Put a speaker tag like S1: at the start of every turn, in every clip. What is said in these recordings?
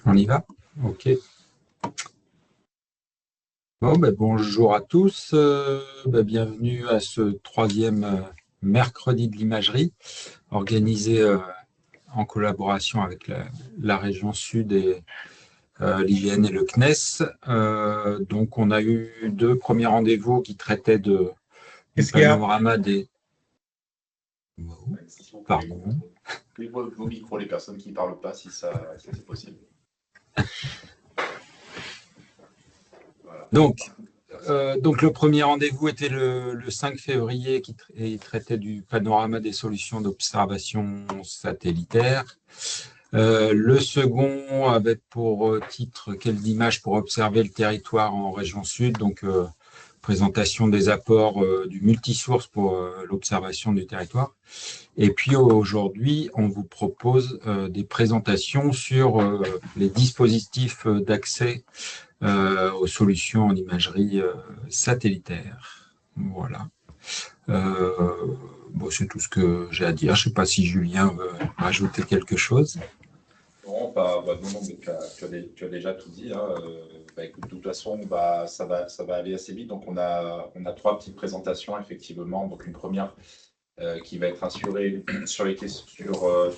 S1: On y va? Ok. Bon, bonjour à tous. Bienvenue à ce troisième mercredi de l'imagerie, organisé en collaboration avec la région Sud et l'IGN et le CNES. Donc, on a eu deux premiers rendez-vous qui traitaient du
S2: Qu'est-ce qu'il y a?
S1: panorama des...
S3: Ouais, si vous pouvez
S1: Pardon.
S3: couper vos micros, les personnes qui ne parlent pas, si c'est possible. Voilà.
S1: Donc,
S3: Merci.
S1: donc, le premier rendez-vous était le 5 février et il traitait du panorama des solutions d'observation satellitaire. Le second avait pour titre quelle d'image pour observer le territoire en région sud, donc présentation des apports du multisource pour l'observation du territoire. Et puis aujourd'hui, on vous propose des présentations sur les dispositifs d'accès aux solutions en imagerie satellitaire. Voilà. C'est tout ce que j'ai à dire. Je ne sais pas si Julien veut rajouter quelque chose.
S3: Non, non, mais tu as déjà tout dit, hein. Écoute, de toute façon, ça va aller assez vite. Donc, on a trois petites présentations, effectivement. Donc, une première qui va être assurée sur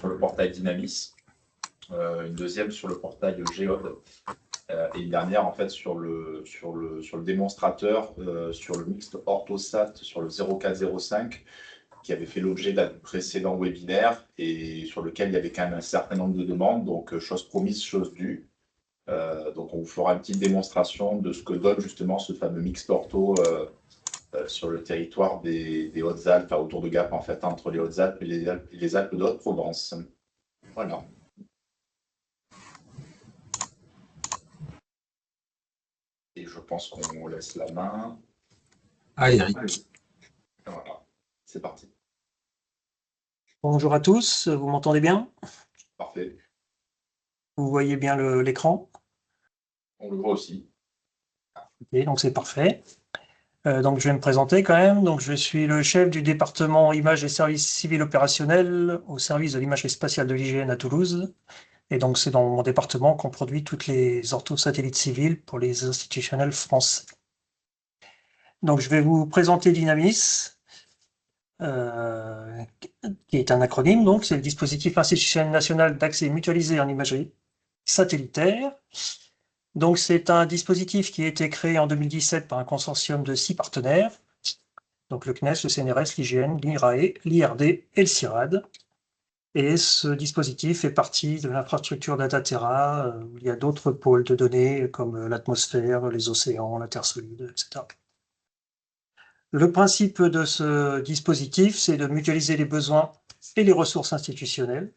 S3: le portail Dynamis, une deuxième sur le portail Géode, et une dernière, en fait, sur le démonstrateur, sur le mixte Orthosat, sur le 0405, qui avait fait l'objet d'un précédent webinaire et sur lequel il y avait quand même un certain nombre de demandes. Donc, chose promise, chose due. Donc, on vous fera une petite démonstration de ce que donne justement ce fameux mixte ortho sur le territoire des Hautes-Alpes, autour de Gap, en fait, entre les Hautes-Alpes et les Alpes de Haute-Provence. Voilà. Et je pense qu'on laisse la main
S1: à Eric.
S3: Voilà, c'est parti.
S2: Bonjour à tous, vous m'entendez bien?
S3: Parfait.
S2: Vous voyez bien l'écran?
S3: On le voit aussi.
S2: Ok, donc c'est parfait. Donc je vais me présenter quand même. Donc je suis le chef du département images et services civils opérationnels au service de l'imagerie spatiale de l'IGN à Toulouse. Et donc c'est dans mon département qu'on produit toutes les orthosatellites civils pour les institutionnels français. Donc je vais vous présenter Dynamis, qui est un acronyme, donc c'est le dispositif institutionnel national d'accès mutualisé en imagerie satellitaire. Donc c'est un dispositif qui a été créé en 2017 par un consortium de 6 partenaires, donc le CNES, le CNRS, l'IGN, l'IRAE, l'IRD et le CIRAD. Et ce dispositif fait partie de l'infrastructure Dataterra, où il y a d'autres pôles de données comme l'atmosphère, les océans, la Terre solide, etc. Le principe de ce dispositif, c'est de mutualiser les besoins et les ressources institutionnelles.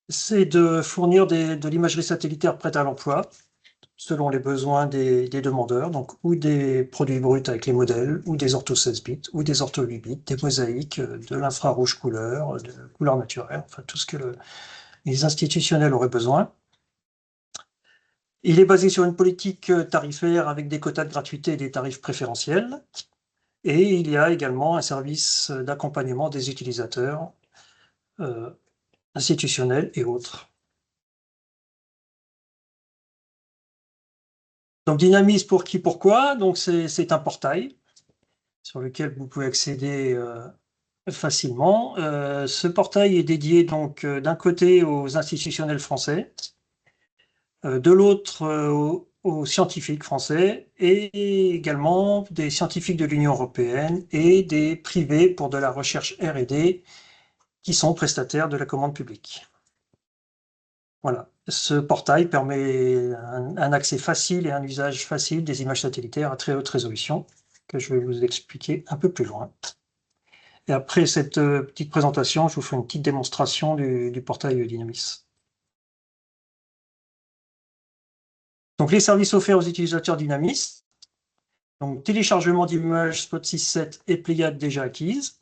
S2: C'est de fournir de l'imagerie satellitaire prête à l'emploi, selon les besoins des demandeurs, donc ou des produits bruts avec les modèles, ou des ortho 16 bits, ou des ortho 8 bits, des mosaïques, de l'infrarouge couleur, de couleur naturelle, enfin tout ce que les institutionnels auraient besoin. Il est basé sur une politique tarifaire avec des quotas de gratuité et des tarifs préférentiels. Et il y a également un service d'accompagnement des utilisateurs institutionnels et autres. Donc Dynamis, pour qui, pourquoi? Donc c'est un portail sur lequel vous pouvez accéder facilement. Ce portail est dédié donc d'un côté aux institutionnels français, de l'autre aux scientifiques français et également des scientifiques de l'Union européenne et des privés pour de la recherche R&D qui sont prestataires de la commande publique. Voilà. Ce portail permet un accès facile et un usage facile des images satellitaires à très haute résolution, que je vais vous expliquer un peu plus loin. Et après cette petite présentation, je vous fais une petite démonstration du portail Dynamis. Donc les services offerts aux utilisateurs Dynamis, donc téléchargement d'images Spot 6.7 et Pléiades déjà acquises,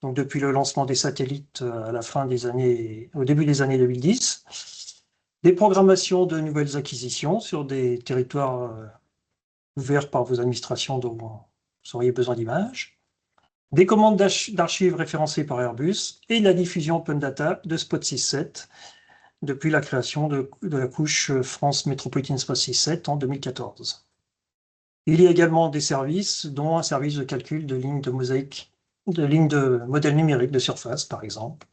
S2: donc depuis le lancement des satellites au début des années 2010, des programmations de nouvelles acquisitions sur des territoires ouverts par vos administrations dont vous auriez besoin d'images, des commandes d'archives référencées par Airbus et la diffusion Open Data de Spot 6.7 depuis la création de la couche France Metropolitan Space 7 en 2014. Il y a également des services, dont un service de calcul de lignes de mosaïque, de lignes de modèles numériques de surface, par exemple.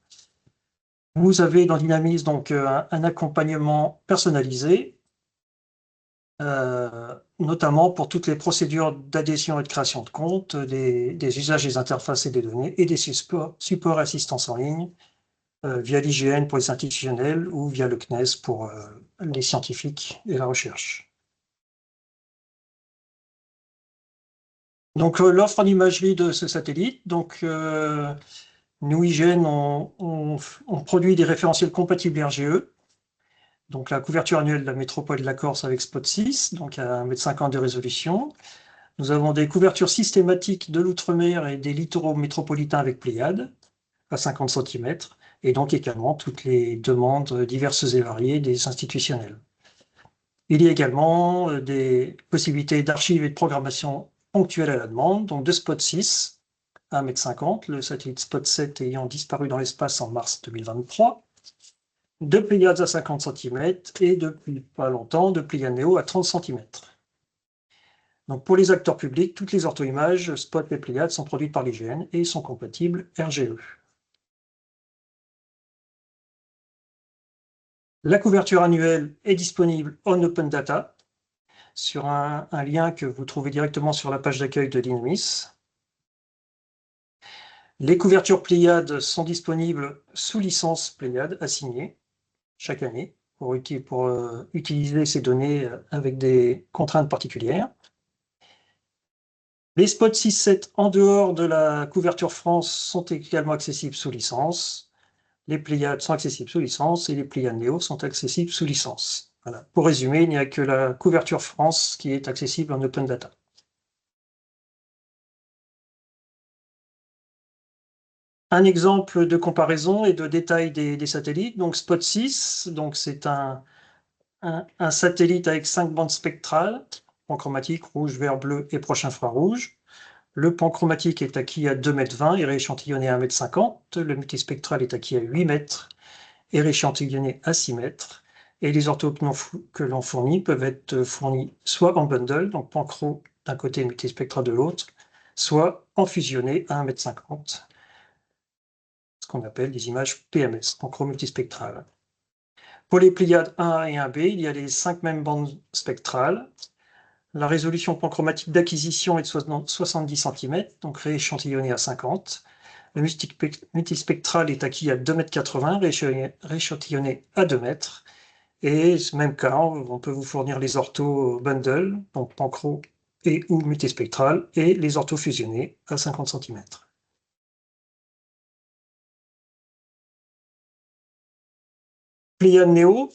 S2: Vous avez dans Dynamis donc un accompagnement personnalisé, notamment pour toutes les procédures d'adhésion et de création de compte, des usages des interfaces et des données, et des supports assistance en ligne, via l'IGN pour les institutionnels ou via le CNES pour les scientifiques et la recherche. Donc l'offre en imagerie de ce satellite, donc nous IGN on produit des référentiels compatibles RGE, donc la couverture annuelle de la métropole de la Corse avec Spot 6, donc à 1,50 m de résolution. Nous avons des couvertures systématiques de l'outre-mer et des littoraux métropolitains avec Pléiades à 50 cm, et donc également toutes les demandes diverses et variées des institutionnels. Il y a également des possibilités d'archives et de programmation ponctuelles à la demande, donc de Spot 6 à 1,50 m, le satellite Spot 7 ayant disparu dans l'espace en mars 2023, de Pléiades à 50 cm et depuis pas longtemps de Pléiades Néo à 30 cm. Donc pour les acteurs publics, toutes les ortho-images Spot et Pléiades sont produites par l'IGN et sont compatibles RGE. La couverture annuelle est disponible en open data sur un lien que vous trouvez directement sur la page d'accueil de Dynamis. Les couvertures Pléiades sont disponibles sous licence Pléiades assignée chaque année pour utiliser ces données avec des contraintes particulières. Les Spot 6-7 en dehors de la couverture France sont également accessibles sous licence. Les Pléiades sont accessibles sous licence et les Pléiades Néo sont accessibles sous licence. Voilà. Pour résumer, il n'y a que la couverture France qui est accessible en open data. Un exemple de comparaison et de détail des satellites. Donc Spot 6, c'est un satellite avec 5 bandes spectrales, panchromatique, rouge, vert, bleu et proche infrarouge. Le panchromatique est acquis à 2,20 m et rééchantillonné à 1,50 m. Le multispectral est acquis à 8 m et rééchantillonné à 6 m. Et les orthos que l'on fournit peuvent être fournis soit en bundle, donc panchro d'un côté et multispectral de l'autre, soit en fusionné à 1,50 m, ce qu'on appelle des images PMS, panchro multispectrales. Pour les Pléiades 1A et 1B, il y a les 5 mêmes bandes spectrales. La résolution panchromatique d'acquisition est de 70 cm, donc rééchantillonné à 50. Le multispectral est acquis à 2,80 m, rééchantillonné à 2 m. Et même cas, on peut vous fournir les orthos bundle, donc panchro et ou multispectral, et les orthos fusionnés à 50 cm. Pléiades Néo,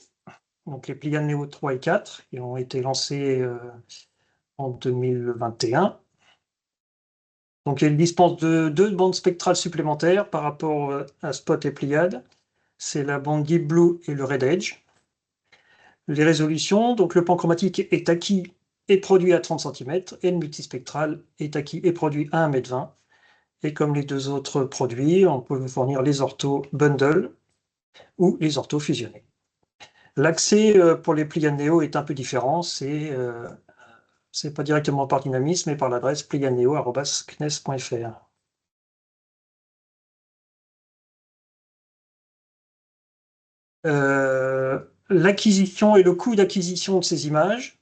S2: donc les Pléiades Néo 3 et 4, qui ont été lancés en 2021. Donc ils disposent de 2 bandes spectrales supplémentaires par rapport à Spot et Pléiades. C'est la bande Deep Blue et le Red Edge. Les résolutions, donc le panchromatique est acquis et produit à 30 cm et le multispectral est acquis et produit à 1,20 m. Et comme les deux autres produits, on peut vous fournir les orthos bundle ou les orthos fusionnés. L'accès pour les Pléiades Néo est un peu différent, c'est pas directement par Dynamis, mais par l'adresse pleiadneo@cnes.fr. L'acquisition et le coût d'acquisition de ces images.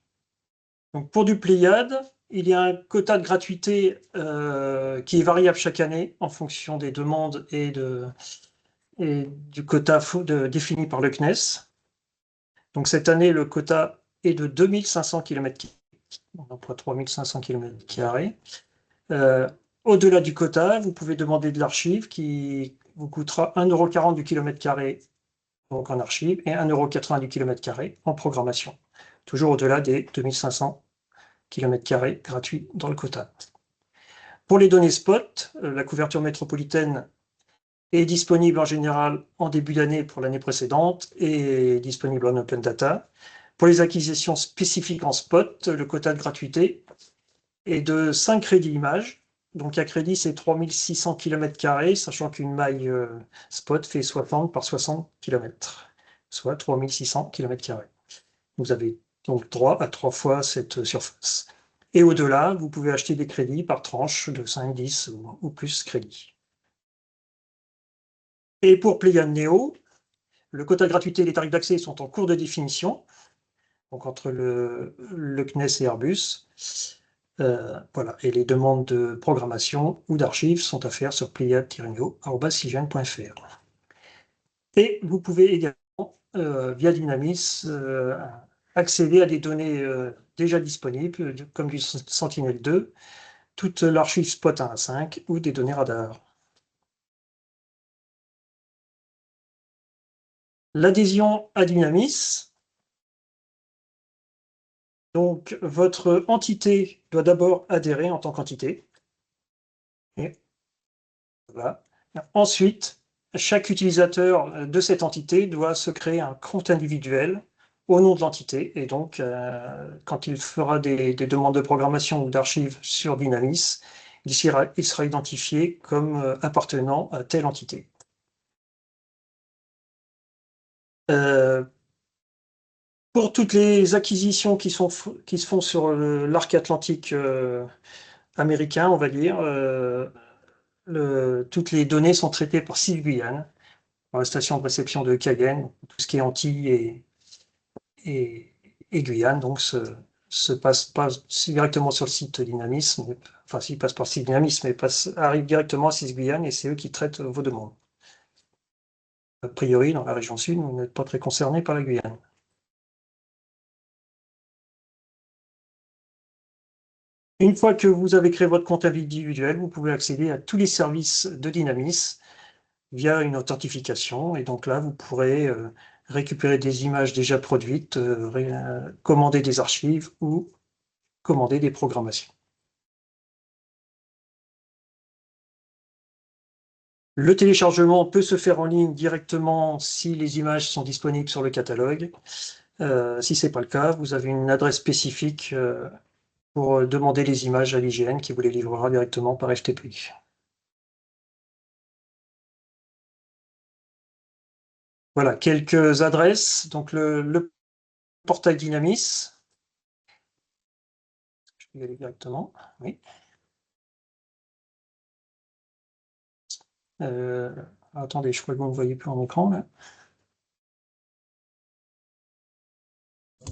S2: Donc pour du Pléiade, il y a un quota de gratuité qui est variable chaque année en fonction des demandes et du quota défini par le CNES. Donc cette année, le quota est de 2500 km², on emploie 3500 km². Au-delà du quota, vous pouvez demander de l'archive qui vous coûtera 1,40 € du km², donc en archive, et 1,80 € du km² en programmation. Toujours au-delà des 2500 km² gratuits dans le quota. Pour les données Spot, la couverture métropolitaine est disponible en général en début d'année pour l'année précédente et disponible en open data. Pour les acquisitions spécifiques en Spot, le quota de gratuité est de 5 crédits images. Donc un crédit, c'est 3600 km², sachant qu'une maille Spot fait 60 par 60 km. soit 3600 km². Vous avez donc droit à 3 fois cette surface. Et au-delà, vous pouvez acheter des crédits par tranche de 5, 10 ou plus crédits. Et pour Pléiades Néo, le quota de gratuité et les tarifs d'accès sont en cours de définition, donc entre le CNES et Airbus. Voilà. Et les demandes de programmation ou d'archives sont à faire sur pléiades-neo@cigene.fr. Et vous pouvez également, via Dynamis, accéder à des données déjà disponibles, comme du Sentinel-2, toute l'archive Spot 1 à 5 ou des données radar. L'adhésion à Dynamis. Donc, votre entité doit d'abord adhérer en tant qu'entité. Voilà. Ensuite, chaque utilisateur de cette entité doit se créer un compte individuel au nom de l'entité. Et donc, quand il fera des demandes de programmation ou d'archives sur Dynamis, il sera identifié comme appartenant à telle entité. Pour toutes les acquisitions qui se font sur l'arc atlantique américain, on va dire, toutes les données sont traitées par Cyguyane, dans la station de réception de Cayenne. Tout ce qui est Antilles et Guyane, donc, se passe pas directement sur le site Dynamis, enfin, s'il passe par site Dynamis, mais arrive directement à Cyguyane et c'est eux qui traitent vos demandes. A priori, dans la région sud, vous n'êtes pas très concerné par la Guyane. Une fois que vous avez créé votre compte individuel, vous pouvez accéder à tous les services de Dynamis via une authentification. Et donc là, vous pourrez récupérer des images déjà produites, commander des archives ou commander des programmations. Le téléchargement peut se faire en ligne directement si les images sont disponibles sur le catalogue. Si ce n'est pas le cas, vous avez une adresse spécifique pour demander les images à l'IGN qui vous les livrera directement par FTP. Voilà, quelques adresses. Donc le portail Dynamis. Je peux y aller directement. Oui. Attendez, je crois que vous ne me voyez plus en écran là.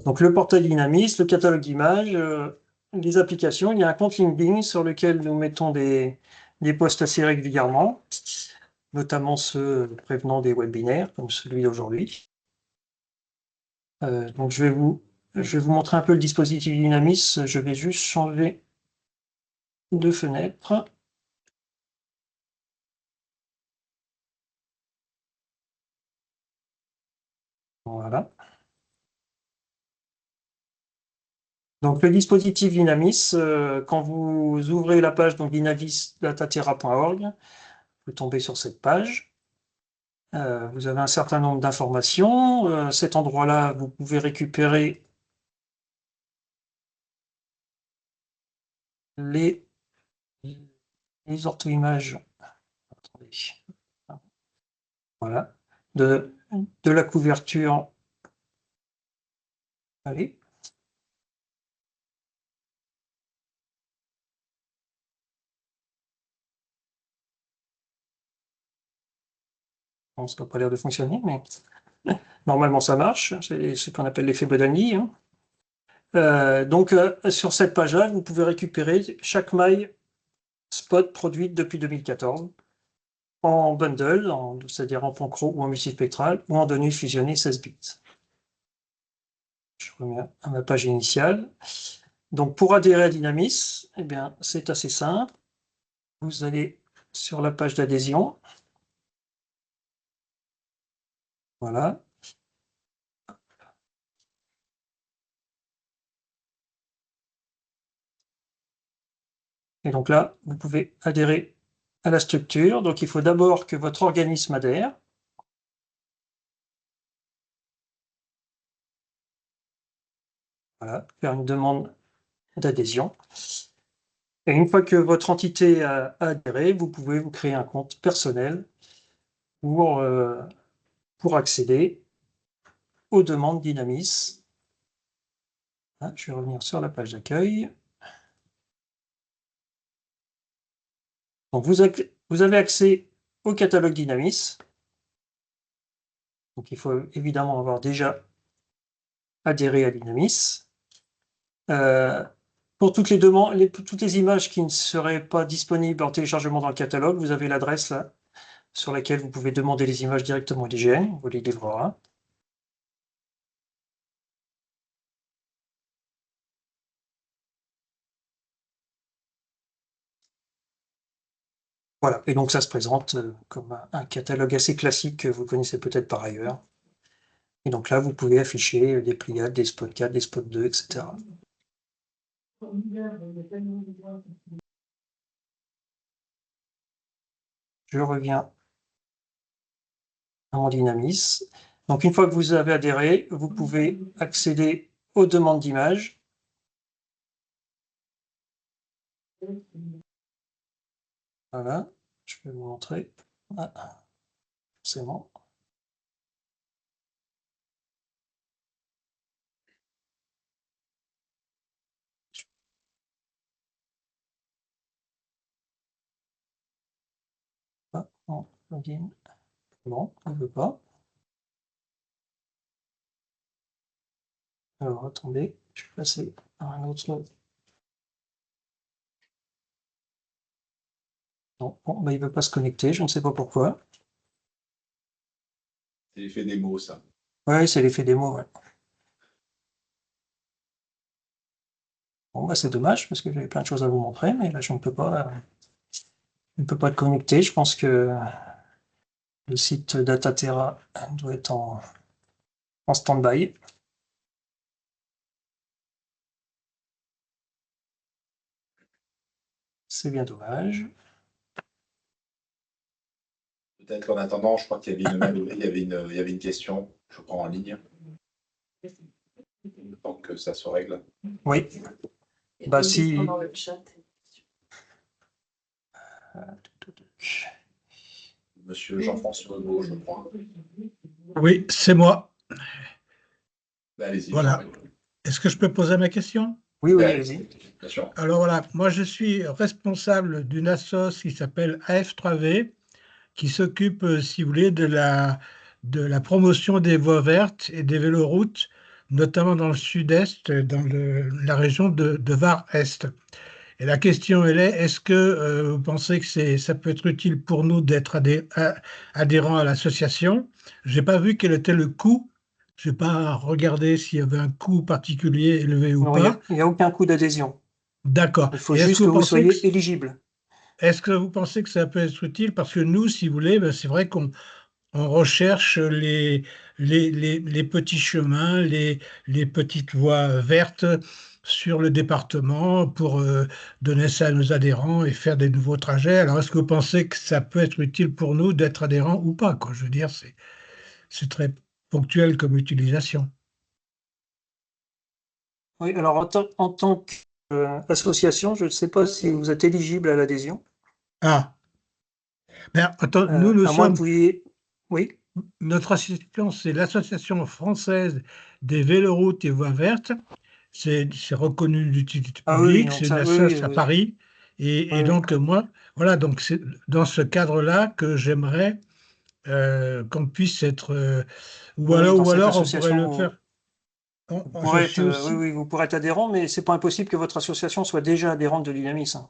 S2: Donc le portail Dynamis, le catalogue d'images, les applications. Il y a un compte LinkedIn sur lequel nous mettons des posts assez régulièrement, notamment ceux prévenant des webinaires, comme celui d'aujourd'hui. Donc je vais vous montrer un peu le dispositif Dynamis. Je vais juste changer de fenêtre. Voilà. Donc le dispositif Dynamis, quand vous ouvrez la page dynamis-dataterra.org, vous tombez sur cette page. Vous avez un certain nombre d'informations. Cet endroit-là, vous pouvez récupérer les ortho-images. Voilà. De la couverture. Allez. Bon, ça n'a pas l'air de fonctionner, mais normalement ça marche. C'est ce qu'on appelle l'effet Bodani. Donc, sur cette page-là, vous pouvez récupérer chaque maille spot produite depuis 2014 en bundle, c'est-à-dire en pancro ou en multispectral, ou en données fusionnées 16 bits. Je reviens à ma page initiale. Donc, pour adhérer à Dynamis, eh bien, c'est assez simple. Vous allez sur la page d'adhésion. Voilà. Et donc là, vous pouvez adhérer à la structure. Donc, il faut d'abord que votre organisme adhère. Voilà, faire une demande d'adhésion. Et une fois que votre entité a adhéré, vous pouvez vous créer un compte personnel pour accéder aux demandes Dynamis. Ah, je vais revenir sur la page d'accueil. Donc, vous avez accès au catalogue Dynamis. Donc, il faut évidemment avoir déjà adhéré à Dynamis. Pour toutes les demandes, toutes les images qui ne seraient pas disponibles en téléchargement dans le catalogue, vous avez l'adresse là, sur laquelle vous pouvez demander les images directement à l'IGN, vous les livrera. Voilà, et donc ça se présente comme un catalogue assez classique que vous connaissez peut-être par ailleurs. Et donc là, vous pouvez afficher des Pléiades, des Spot 4, des Spot 2, etc. Je reviens à mon Dynamis. Donc une fois que vous avez adhéré, vous pouvez accéder aux demandes d'images. Voilà, je vais vous montrer. Ah, c'est bon. Ah, non, login. Non, on ne veut pas. Alors attendez, je vais passer à un autre. Non, bon, bah, il ne veut pas se connecter, je ne sais pas pourquoi.
S3: C'est l'effet des mots, ça.
S2: Oui, c'est l'effet démo, ouais. Bon, bah, c'est dommage parce que j'avais plein de choses à vous montrer, mais là je ne peux pas te connecter. Je pense que le site Dataterra doit être en stand-by. C'est bien dommage.
S3: Peut-être qu'en attendant, je crois qu'il y avait une question, je crois, en ligne. Le temps que ça se règle.
S2: Oui. Bah si.
S4: Dans le chat.
S3: Monsieur Jean-François Beau, je crois.
S5: Oui, c'est moi.
S3: Bah, allez-y.
S5: Voilà. Est-ce que je peux poser ma question?
S2: Oui, oui,
S3: Bah,
S2: allez-y.
S3: bien sûr.
S5: Alors voilà, moi je suis responsable d'une assoce qui s'appelle AF3V, qui s'occupe, si vous voulez, de la promotion des voies vertes et des véloroutes, notamment dans le sud-est, dans la région de Var-Est. Et la question, elle est que vous pensez que ça peut être utile pour nous d'être adhérents à l'association? Je n'ai pas vu quel était le coût. Je n'ai pas regardé s'il y avait un coût particulier élevé ou
S2: Non,
S5: pas.
S2: il n'y a aucun coût d'adhésion.
S5: D'accord.
S2: Il faut
S5: Et est-ce
S2: juste
S5: que
S2: que
S5: vous
S2: vous
S5: pensez
S2: soyez éligible.
S5: est-ce que vous pensez que ça peut être utile? Parce que nous, si vous voulez, ben, c'est vrai qu'on recherche les petits chemins, les petites voies vertes sur le département pour donner ça à nos adhérents et faire des nouveaux trajets. Alors, est-ce que vous pensez que ça peut être utile pour nous d'être adhérents ou pas, quoi? Je veux dire, c'est très ponctuel comme utilisation.
S2: Oui, alors en tant qu'association, je ne sais pas si vous êtes éligible à l'adhésion.
S5: Ah, ben, attends, nous
S2: À moins que
S5: sommes...
S2: vous ayez... Oui,
S5: Notre association, c'est l'Association française des véloroutes et voies vertes. C'est reconnu d'utilité
S2: ah oui,
S5: publique,
S2: donc
S5: c'est une
S2: ça, oui,
S5: association à
S2: oui,
S5: Paris.
S2: oui,
S5: Et
S2: oui.
S5: donc, moi, voilà, donc c'est dans ce cadre-là que j'aimerais qu'on puisse être.
S2: Oui, oui, dans
S5: Ou
S2: cette
S5: alors, on pourrait
S2: association,
S5: le faire.
S2: vous
S5: Je
S2: pourrez être,
S5: suis
S2: oui,
S5: aussi.
S2: oui, vous pourrez être adhérent, mais c'est pas impossible que votre association soit déjà adhérente de Dynamis, hein.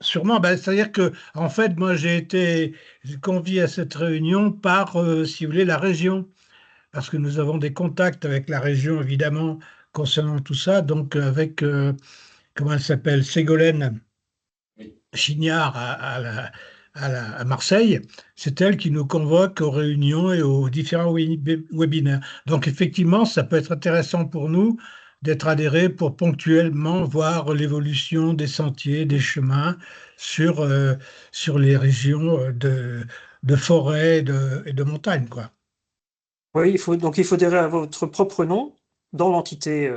S5: Sûrement, ben, c'est-à-dire que, en fait, moi, j'ai été convié à cette réunion par, si vous voulez, la région, parce que nous avons des contacts avec la région, évidemment, concernant tout ça. Donc, avec, comment elle s'appelle, Ségolène
S3: Oui.
S5: Chignard à Marseille, c'est elle qui nous convoque aux réunions et aux différents webinaires. Donc, effectivement, ça peut être intéressant pour nous d'être adhérés pour ponctuellement voir l'évolution des sentiers, des chemins sur les régions de forêt et de montagne, quoi.
S2: Oui, donc il faut adhérer à votre propre nom dans l'entité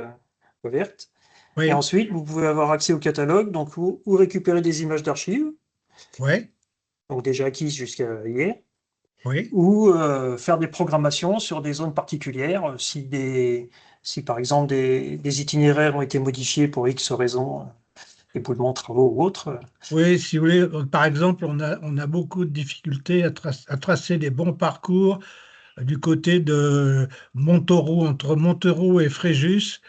S2: verte. Et
S5: Oui,
S2: ensuite, vous pouvez avoir accès au catalogue, donc ou récupérer des images d'archives,
S5: oui,
S2: donc déjà acquises jusqu'à hier,
S5: Oui,
S2: ou faire des programmations sur des zones particulières, si par exemple des itinéraires ont été modifiés pour X raisons, éboulements, travaux ou autres.
S5: oui, si vous voulez, par exemple, on a beaucoup de difficultés à tracer des bons parcours du côté de Montauroux, entre Montauroux et Fréjus.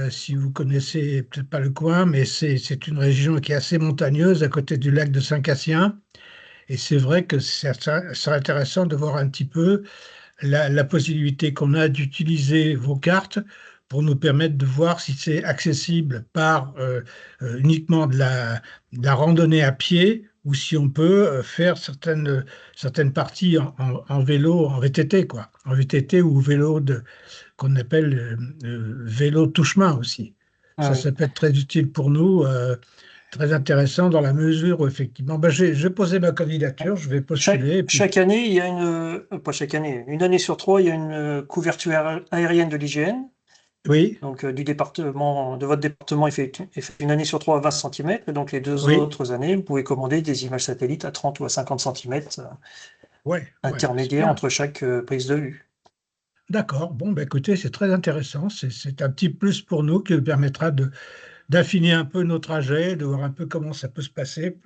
S5: Si vous connaissez peut-être pas le coin, mais c'est une région qui est assez montagneuse à côté du lac de Saint-Cassien. Et c'est vrai que serait intéressant de voir un petit peu la possibilité qu'on a d'utiliser vos cartes pour nous permettre de voir si c'est accessible par uniquement de la randonnée à pied ou si on peut faire certaines parties en vélo, en VTT, quoi. En VTT ou vélo qu'on appelle vélo touche-main aussi.
S2: Ah oui.
S5: Ça peut être très utile pour nous, très intéressant dans la mesure où effectivement, ben, j'ai posé ma candidature, je vais postuler. Et puis,
S2: Chaque année, il y a pas chaque année, une année sur trois, il y a une couverture aérienne de l'IGN.
S5: oui,
S2: Donc, de votre département, il fait une année sur trois à 20 cm. Et donc, les deux
S5: oui,
S2: autres années, vous pouvez commander des images satellites à 30 ou à 50 cm,
S5: ouais, ben, c'est
S2: intermédiaires
S5: bien.
S2: entre chaque prise de vue.
S5: D'accord. Bon, ben, écoutez, c'est très intéressant. C'est un petit plus pour nous qui nous permettra d'affiner un peu nos trajets, de voir un peu comment ça peut se passer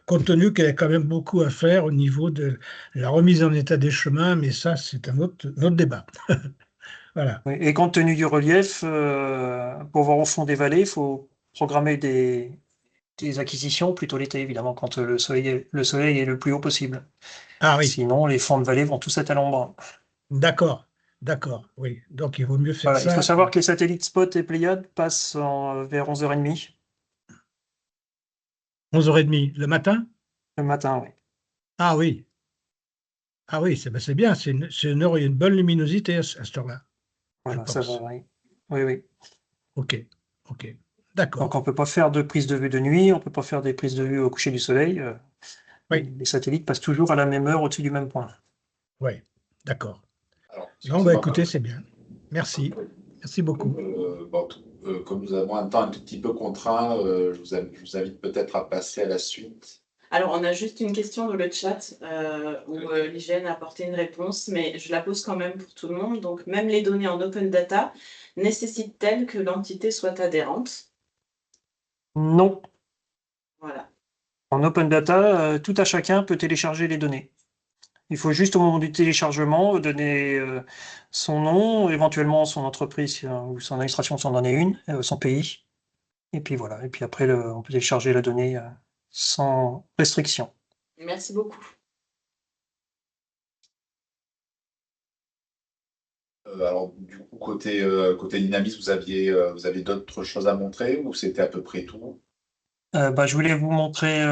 S5: compte tenu qu'il y a quand même beaucoup à faire au niveau de la remise en état des chemins, mais ça, c'est un autre débat. Voilà.
S2: Oui, et compte tenu du relief, pour voir au fond des vallées, il faut programmer des acquisitions plutôt l'été, évidemment, quand le soleil est le plus haut possible.
S5: Ah oui,
S2: Sinon, les fonds de vallée vont tous être à l'ombre.
S5: d'accord, d'accord, oui. Donc, il vaut mieux faire
S2: Voilà, il faut
S5: ça
S2: savoir que les satellites Spot et Pléiades passent vers 11h30
S5: 11h30 le matin.
S2: le matin. Oui.
S5: Ah oui, ah oui, c'est bien. C'est une heure, il y a une bonne luminosité à cette heure-là, je
S2: Voilà, ça va.
S5: pense.
S2: Oui, oui, oui.
S5: OK, OK,
S2: Donc,
S5: d'accord.
S2: on ne peut pas faire de prise de vue de nuit, on ne peut pas faire des prises de vue au coucher du soleil.
S5: Oui,
S2: Les satellites passent toujours à la même heure au-dessus du même point.
S5: oui, d'accord.
S3: Alors,
S5: Non, bah
S3: excusez-moi,
S5: écoutez, c'est bien. Merci. Merci beaucoup.
S3: comme nous avons un temps un tout petit peu contraint, je vous invite peut-être à passer à la suite.
S4: Alors, on a juste une question dans le chat où l'IGN a apporté une réponse, mais je la pose quand même pour tout le monde. Donc, même les données en open data nécessitent-elles que l'entité soit adhérente?
S2: Non.
S4: Voilà.
S2: En open data, tout à chacun peut télécharger les données. Il faut juste au moment du téléchargement donner son nom, éventuellement son entreprise ou son administration s'en donner une, son pays. Et puis voilà. Et puis après, on peut télécharger la donnée sans restriction.
S4: Merci beaucoup.
S3: Alors, du coup, côté dynamisme, vous aviez d'autres choses à montrer ou c'était à peu près tout?
S2: Je voulais vous montrer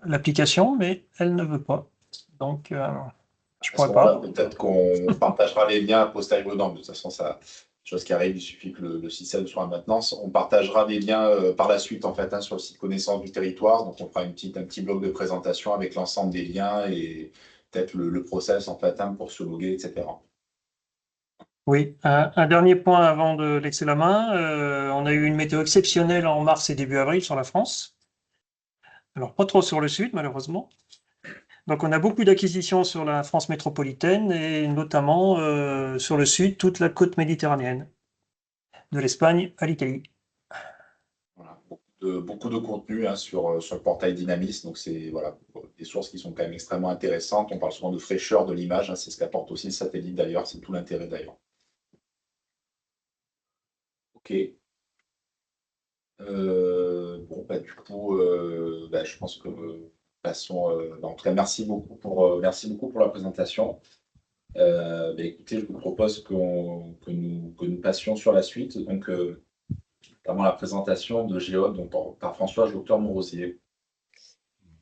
S2: l'application, mais elle ne veut pas. Donc, je
S3: À ce
S2: pourrais
S3: moment-là,
S2: pas.
S3: peut-être qu'on partagera les liens a posteriori. Non, de toute façon, ça, chose qui arrive, il suffit que le système soit en maintenance. On partagera les liens par la suite, en fait, hein, sur le site Connaissance du territoire. Donc, on fera un petit bloc de présentation avec l'ensemble des liens et peut-être le process, en fait, hein, pour se loguer, etc.
S2: Oui, un dernier point avant de laisser la main. On a eu une météo exceptionnelle en mars et début avril sur la France. Alors, pas trop sur le sud, malheureusement. Donc, on a beaucoup d'acquisitions sur la France métropolitaine et notamment sur le sud, toute la côte méditerranéenne, de l'Espagne à l'Italie.
S3: Voilà, beaucoup de contenu hein, sur le portail Dynamis. Donc, c'est voilà, des sources qui sont quand même extrêmement intéressantes. On parle souvent de fraîcheur de l'image. Hein, c'est ce qu'apporte aussi le satellite d'ailleurs. C'est tout l'intérêt d'ailleurs. OK. Bon, bah, du coup, bah, je pense que passons. En tout cas, merci beaucoup pour la présentation. Bah, écoutez, je vous propose que nous passions sur la suite. Donc, notamment la présentation de Géode donc, par François Docteur Monrosier.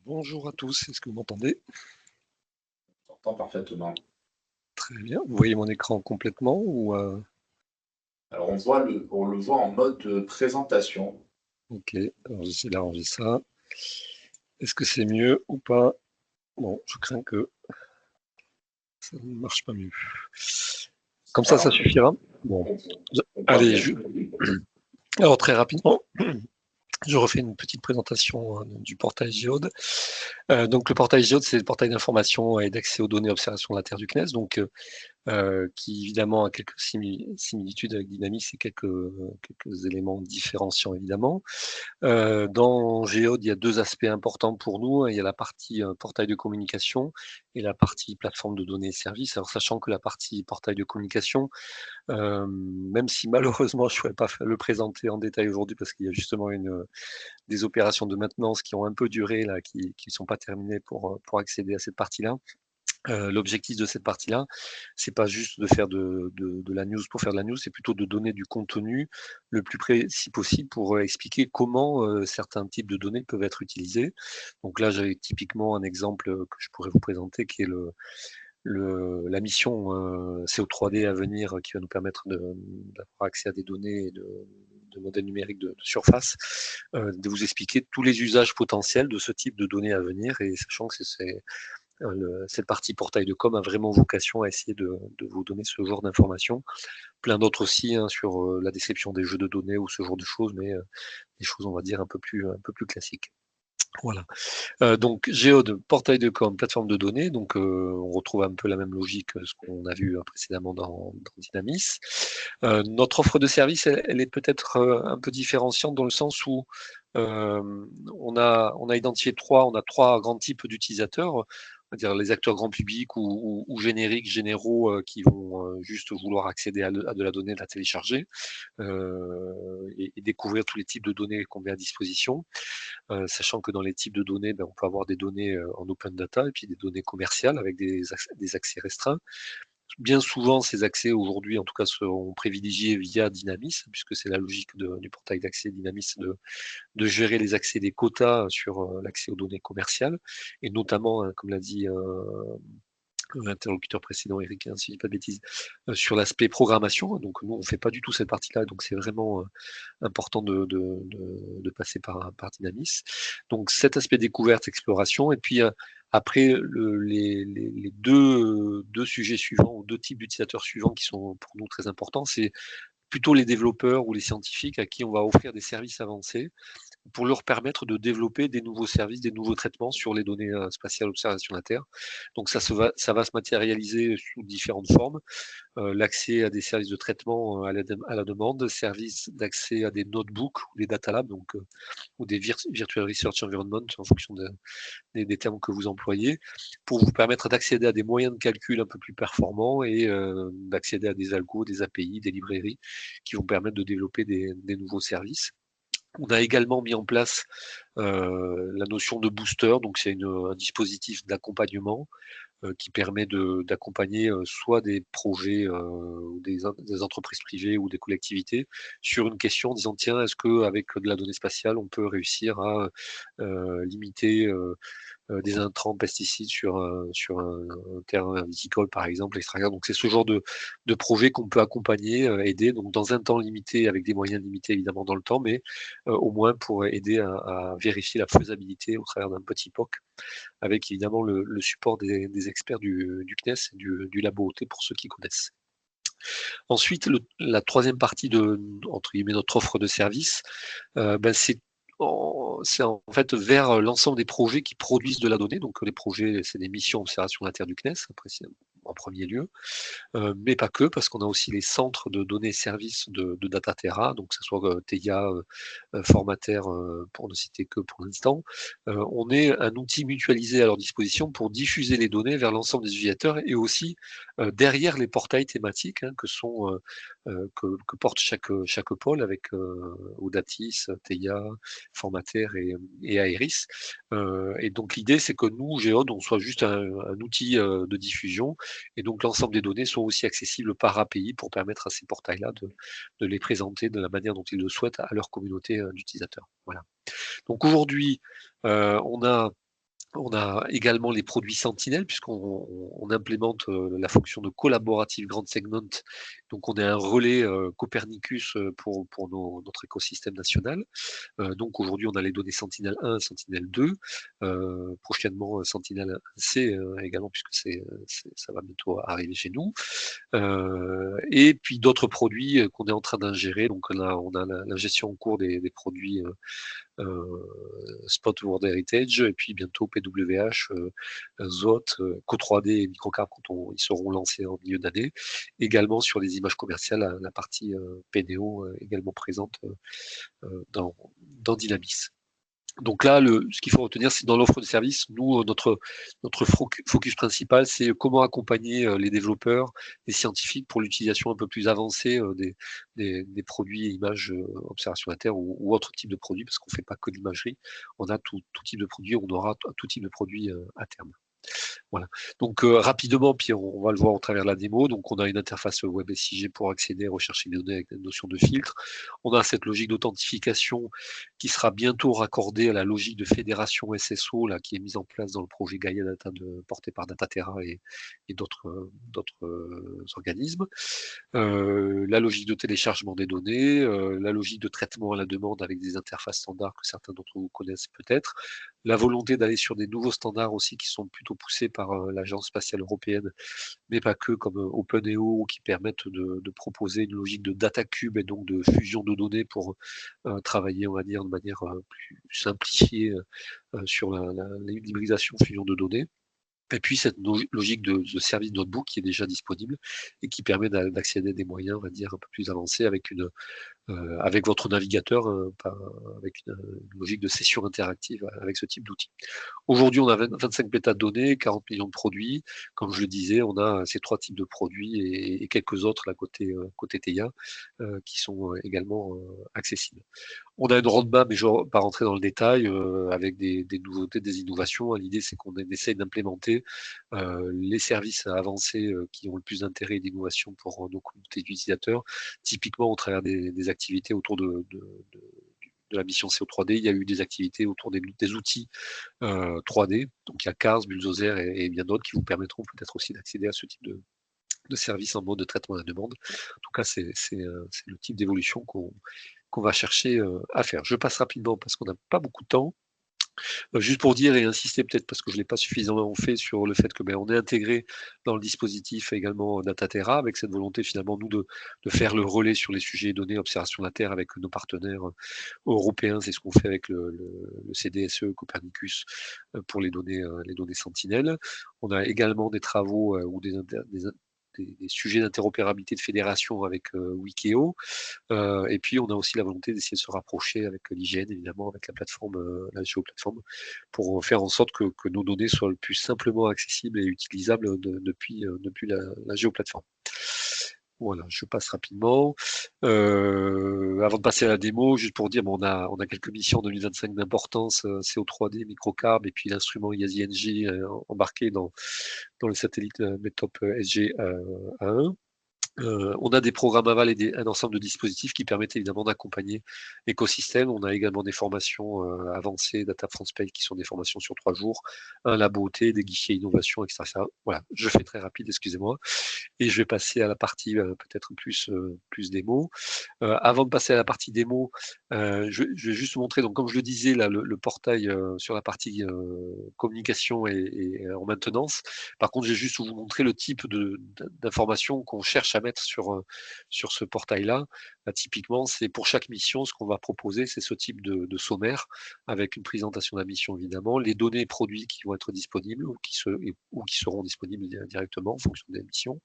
S6: Bonjour à tous, est-ce que vous m'entendez?
S3: On entend parfaitement.
S6: Très bien. Vous voyez mon écran complètement ou
S3: Alors, on le voit en mode présentation.
S6: Ok, alors j'essaie d'arranger ça. Est-ce que c'est mieux ou pas? Bon, je crains que ça ne marche pas mieux. Comme ça suffira. Bon, allez, alors très rapidement, Je refais une petite présentation du portail Géode. Donc le portail Géode, c'est le portail d'information et d'accès aux données observation de la Terre du CNES, donc qui évidemment a quelques similitudes avec Dynamics et quelques éléments différenciants évidemment. Dans Géode, il y a deux aspects importants pour nous. Il y a la partie portail de communication et la partie plateforme de données et services. Alors sachant que la partie portail de communication, même si malheureusement je ne pourrais pas le présenter en détail aujourd'hui parce qu'il y a justement des opérations de maintenance qui ont un peu duré, là, qui ne sont pas terminées pour accéder à cette partie-là. L'objectif de cette partie-là, c'est pas juste de faire de la news pour faire de la news, c'est plutôt de donner du contenu le plus précis possible pour expliquer comment certains types de données peuvent être utilisés. Donc là, j'avais typiquement un exemple que je pourrais vous présenter qui est la mission CO3D à venir qui va nous permettre d'avoir accès à des données et de modèles numériques de surface, de vous expliquer tous les usages potentiels de ce type de données à venir, et sachant que cette partie portail de com a vraiment vocation à essayer de vous donner ce genre d'informations. Plein d'autres aussi sur la description des jeux de données ou ce genre de choses, mais des choses, on va dire, un peu plus classiques. Voilà. Donc Géode, portail de com, plateforme de données. Donc on retrouve un peu la même logique que ce qu'on a vu précédemment dans Dynamis. Notre offre de service, elle est peut-être un peu différenciante dans le sens où on a identifié on a trois grands types d'utilisateurs. On va dire les acteurs grand public ou génériques, généraux, qui vont juste vouloir accéder à de la donnée, la télécharger et découvrir tous les types de données qu'on met à disposition. Sachant que dans les types de données, on peut avoir des données en open data et puis des données commerciales avec des accès restreints. Bien souvent, ces accès aujourd'hui, en tout cas, seront privilégiés via Dynamis, puisque c'est la logique du portail d'accès Dynamis de gérer les accès des quotas sur l'accès aux données commerciales, et notamment, comme l'a dit l'interlocuteur précédent, Eric, si je dis pas de bêtises, sur l'aspect programmation. Donc nous, on ne fait pas du tout cette partie-là, donc c'est vraiment important de passer par Dynamis. Donc cet aspect découverte, exploration, et puis après les deux sujets suivants, ou deux types d'utilisateurs suivants qui sont pour nous très importants, c'est plutôt les développeurs ou les scientifiques à qui on va offrir des services avancés pour leur permettre de développer des nouveaux services, des nouveaux traitements sur les données spatiales observation de la Terre. Donc ça va se matérialiser sous différentes formes. L'accès à des services de traitement à la demande, services d'accès à des notebooks ou des data labs, donc, ou des virtual research environment en fonction des termes que vous employez, pour vous permettre d'accéder à des moyens de calcul un peu plus performants et d'accéder à des algos, des API, des librairies qui vont permettre de développer des nouveaux services. On a également mis en place la notion de booster, donc c'est un dispositif d'accompagnement qui permet d'accompagner soit des projets ou des entreprises privées ou des collectivités sur une question en disant tiens, est-ce qu'avec de la donnée spatiale, on peut réussir à limiter des intrants pesticides sur un terrain viticole, par exemple, etc. Donc c'est ce genre de projet qu'on peut accompagner, aider, donc dans un temps limité, avec des moyens limités évidemment dans le temps, mais au moins pour aider à vérifier la faisabilité au travers d'un petit POC, avec évidemment le support des experts du CNES et du Labo OT pour ceux qui connaissent. Ensuite, la troisième partie entre guillemets, notre offre de service, c'est en fait vers l'ensemble des projets qui produisent de la donnée. Donc les projets, c'est des missions observation de la Terre du CNES, après, en premier lieu, mais pas que, parce qu'on a aussi les centres de données services de Dataterra, donc que ce soit TEIA, Formater, pour ne citer que pour l'instant. On est un outil mutualisé à leur disposition pour diffuser les données vers l'ensemble des utilisateurs et aussi derrière les portails thématiques que porte chaque pôle avec Audatis, TEIA, Formater et Aeris. Et donc l'idée, c'est que nous, Géode, on soit juste un outil de diffusion, et donc l'ensemble des données sont aussi accessibles par API pour permettre à ces portails-là de les présenter de la manière dont ils le souhaitent à leur communauté d'utilisateurs. Voilà. Donc aujourd'hui, on a également les produits Sentinel, puisqu'on implémente la fonction de collaborative Grand Segment. Donc, on est un relais Copernicus pour notre écosystème national. Donc, aujourd'hui, on a les données Sentinel 1, Sentinel 2, prochainement Sentinel C également, puisque ça va bientôt arriver chez nous. Et puis, d'autres produits qu'on est en train d'ingérer. Donc, là, on a la gestion en cours des produits Spot World Heritage, et puis bientôt PWH, ZOT, Co3D et Microcarb quand ils seront lancés en milieu d'année. Également sur les images commerciales, la partie PNO également présente dans Dynamis. Donc là, ce qu'il faut retenir, c'est dans l'offre de service, nous, notre focus principal, c'est comment accompagner les développeurs, les scientifiques pour l'utilisation un peu plus avancée des produits et images observation de la Terre ou autre type de produits, parce qu'on ne fait pas que de l'imagerie, on a tout type de produit, on aura tout type de produit à terme. Voilà. Donc rapidement, puis on va le voir au travers de la démo. Donc on a une interface web SIG pour accéder, rechercher des données avec la notion de filtre. On a cette logique d'authentification qui sera bientôt raccordée à la logique de fédération SSO là, qui est mise en place dans le projet Gaia Data porté par Dataterra et d'autres organismes. La logique de téléchargement des données, la logique de traitement à la demande avec des interfaces standards que certains d'entre vous connaissent peut-être, la volonté d'aller sur des nouveaux standards aussi qui sont plutôt poussés par l'Agence spatiale européenne, mais pas que, comme OpenEO, qui permettent de proposer une logique de data cube et donc de fusion de données pour travailler, on va dire, de manière plus simplifiée sur l'hybridation fusion de données. Et puis cette logique de service notebook qui est déjà disponible et qui permet d'accéder à des moyens, on va dire, un peu plus avancés avec votre navigateur, avec une logique de session interactive avec ce type d'outil. Aujourd'hui, on a 25 pétas de données, 40 millions de produits. Comme je le disais, on a ces 3 types de produits et quelques autres là, côté TIA qui sont également accessibles. On a une roadmap, mais je ne vais pas rentrer dans le détail, avec des nouveautés, des innovations. L'idée, c'est qu'on essaye d'implémenter les services avancés qui ont le plus d'intérêt et d'innovation pour nos communautés d'utilisateurs. Typiquement, au travers des activités autour de la mission CO3D, il y a eu des activités autour des outils 3D. Donc, il y a CARS, Bulldozer et bien d'autres qui vous permettront peut-être aussi d'accéder à ce type de service en mode de traitement à la demande. En tout cas, c'est le type d'évolution qu'on va chercher à faire. Je passe rapidement parce qu'on n'a pas beaucoup de temps. Juste pour dire et insister peut-être parce que je ne l'ai pas suffisamment fait sur le fait que on est intégré dans le dispositif également Dataterra avec cette volonté finalement nous de faire le relais sur les sujets données observation de la Terre avec nos partenaires européens. C'est ce qu'on fait avec le CDSE Copernicus pour les données Sentinelle. On a également des travaux ou des sujets d'interopérabilité de fédération avec Wikeo. Et puis, on a aussi la volonté d'essayer de se rapprocher avec l'IGN, évidemment, avec la plateforme, la géoplateforme, pour faire en sorte que nos données soient le plus simplement accessibles et utilisables depuis la géoplateforme. Voilà, je passe rapidement. Avant de passer à la démo, juste pour dire, on a quelques missions en 2025 d'importance, CO3D, Microcarb, et puis l'instrument IASI-NG embarqué dans le satellite METOP SG-A1. On a des programmes aval et un ensemble de dispositifs qui permettent évidemment d'accompagner l'écosystème. On a également des formations avancées, Data France Pay, qui sont des formations sur 3 jours, un labo OT, des guichets innovation, etc. Voilà, je fais très rapide, excusez-moi. Et je vais passer à la partie peut-être plus démo. Avant de passer à la partie démo, je vais juste vous montrer, donc comme je le disais, là, le portail sur la partie communication et en maintenance. Par contre, je vais juste vous montrer le type d'informations qu'on cherche à mettre sur ce portail-là. Typiquement, c'est pour chaque mission, ce qu'on va proposer, c'est ce type de sommaire, avec une présentation de la mission, évidemment, les données et produits qui vont être disponibles ou qui seront disponibles directement en fonction des missions.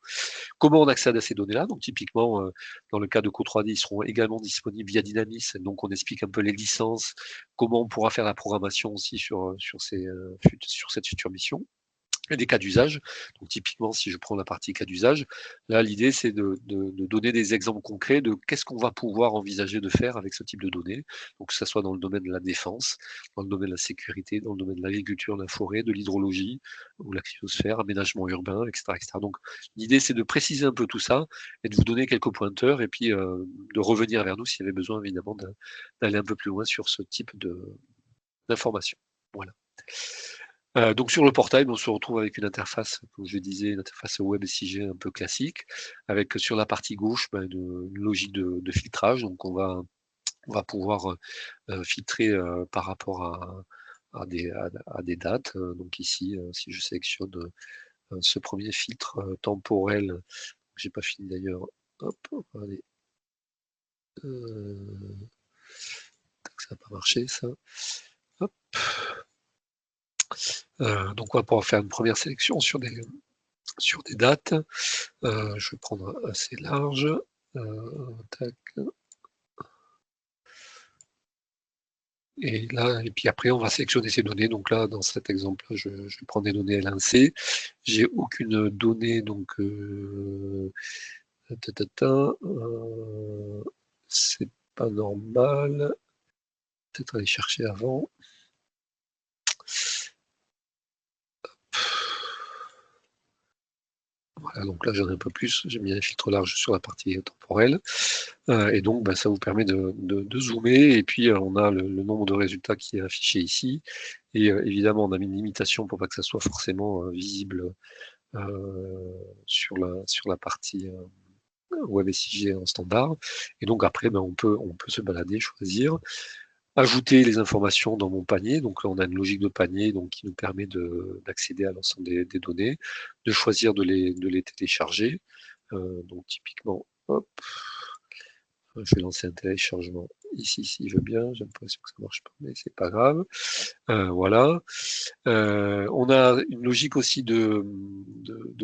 S6: Comment on accède à ces données-là? Donc typiquement, dans le cas de Co3D, ils seront également disponibles via Dynamis. Donc on explique un peu les licences, comment on pourra faire la programmation aussi sur cette future mission. Et des cas d'usage. Donc typiquement, si je prends la partie cas d'usage, là l'idée c'est de donner des exemples concrets de qu'est-ce qu'on va pouvoir envisager de faire avec ce type de données. Donc que ce soit dans le domaine de la défense, dans le domaine de la sécurité, dans le domaine de l'agriculture, de la forêt, de l'hydrologie, ou la cryosphère, aménagement urbain, etc. etc. Donc l'idée c'est de préciser un peu tout ça et de vous donner quelques pointeurs et puis de revenir vers nous s'il y avait besoin évidemment d'aller un peu plus loin sur ce type d'informations. Voilà. Donc sur le portail, on se retrouve avec une interface, comme je disais, une interface web SIG un peu classique, avec sur la partie gauche une logique de filtrage. Donc on va pouvoir filtrer par rapport à des dates. Donc ici, si je sélectionne ce premier filtre temporel, j'ai pas fini d'ailleurs. Hop, allez. ça va pas marcher, ça. Hop. Donc on va pouvoir faire une première sélection sur des dates. Je vais prendre assez large. Tac. Et là, et puis après, on va sélectionner ces données. Donc là, dans cet exemple, je vais prendre des données L1C. J'ai aucune donnée, donc c'est pas normal. Peut-être aller chercher avant. Voilà, donc là j'en ai un peu plus, j'ai mis un filtre large sur la partie temporelle, et donc ça vous permet de zoomer, et puis on a le nombre de résultats qui est affiché ici, et évidemment on a mis une limitation pour pas que ça soit forcément visible sur la partie WebSIG en standard, et donc après on peut se balader, choisir, ajouter les informations dans mon panier. Donc là, on a une logique de panier donc, qui nous permet d'accéder à l'ensemble des données, de choisir de les télécharger. Donc typiquement, hop, je vais lancer un téléchargement ici, s'il veut bien. J'ai l'impression que ça ne marche pas, mais c'est pas grave. Voilà. On a une logique aussi de